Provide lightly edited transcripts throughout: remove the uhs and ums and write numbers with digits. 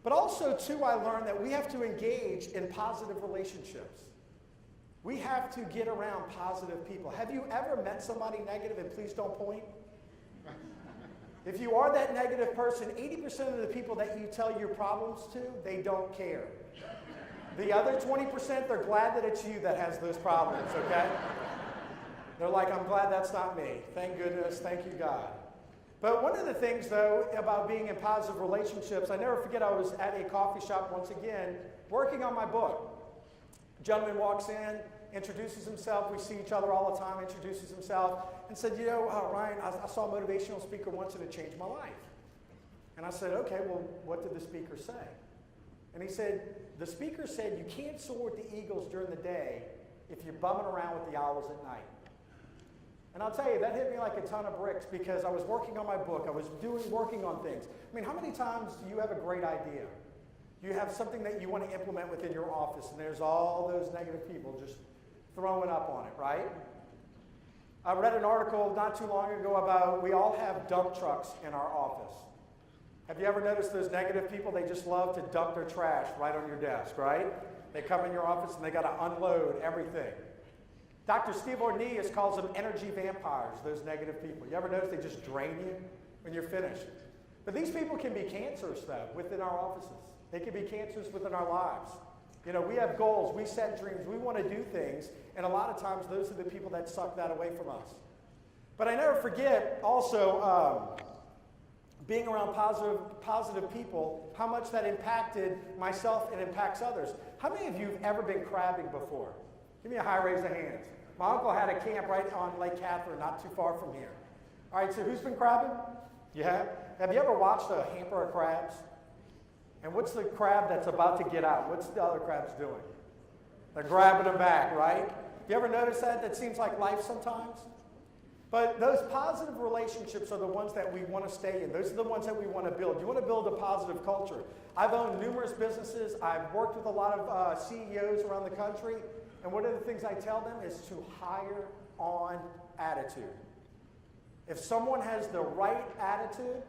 But also, too, I learned that we have to engage in positive relationships. We have to get around positive people. Have you ever met somebody negative, and please don't point? If you are that negative person, 80% of the people that you tell your problems to, they don't care. The other 20%, they're glad that it's you that has those problems, okay? They're like, I'm glad that's not me. Thank goodness, thank you, God. But one of the things, though, about being in positive relationships, I never forget I was at a coffee shop once again, working on my book. A gentleman walks in, introduces himself. We see each other all the time, introduces himself, and said, you know, Ryan, I saw a motivational speaker once and it changed my life. And I said, okay, well, what did the speaker say? And he said, the speaker said, you can't soar with the eagles during the day if you're bumming around with the owls at night. And I'll tell you, that hit me like a ton of bricks because I was working on my book. I was working on things. I mean, how many times do you have a great idea? You have something that you want to implement within your office, and there's all those negative people just throwing up on it, right? I read an article not too long ago about we all have dump trucks in our office. Have you ever noticed those negative people? They just love to dump their trash right on your desk, right? They come in your office and they got to unload everything. Dr. Steve Ornias calls them energy vampires, those negative people. You ever notice they just drain you when you're finished? But these people can be cancerous, though, within our offices. They can be cancerous within our lives. You know, we have goals, we set dreams, we want to do things, and a lot of times those are the people that suck that away from us. But I never forget also being around positive people, how much that impacted myself and impacts others. How many of you have ever been crabbing before? Give me a high raise of hands. My uncle had a camp right on Lake Catherine, not too far from here. All right, so who's been crabbing? You have? Have you ever watched a hamper of crabs? And what's the crab that's about to get out? What's the other crabs doing? They're grabbing them back, right? You ever notice that? That seems like life sometimes. But those positive relationships are the ones that we want to stay in. Those are the ones that we want to build. You want to build a positive culture. I've owned numerous businesses. I've worked with a lot of CEOs around the country. And one of the things I tell them is to hire on attitude. If someone has the right attitude,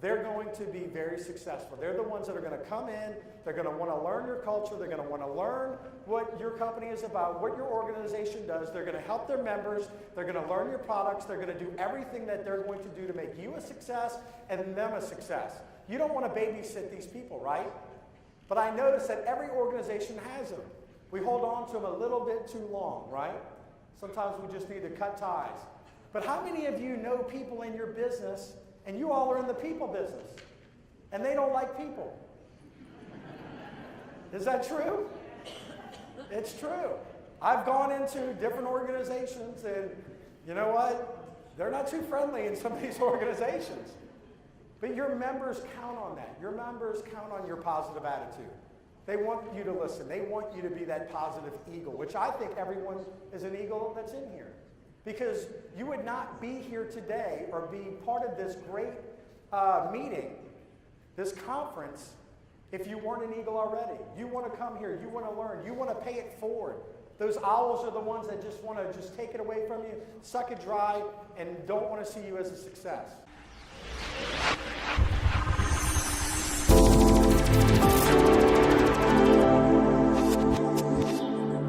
they're going to be very successful. They're the ones that are going to come in, they're going to want to learn your culture, they're going to want to learn what your company is about, what your organization does, they're going to help their members, they're going to learn your products, they're going to do everything that they're going to do to make you a success and them a success. You don't want to babysit these people, right? But I notice that every organization has them. We hold on to them a little bit too long, right? Sometimes we just need to cut ties. But how many of you know people in your business, and you all are in the people business, and they don't like people? Is that true? It's true. I've gone into different organizations, and you know what? They're not too friendly in some of these organizations. But your members count on that. Your members count on your positive attitude. They want you to listen. They want you to be that positive eagle, which I think everyone is an eagle that's in here. Because you would not be here today or be part of this great meeting, this conference, if you weren't an eagle already. You want to come here. You want to learn. You want to pay it forward. Those owls are the ones that just want to just take it away from you, suck it dry, and don't want to see you as a success.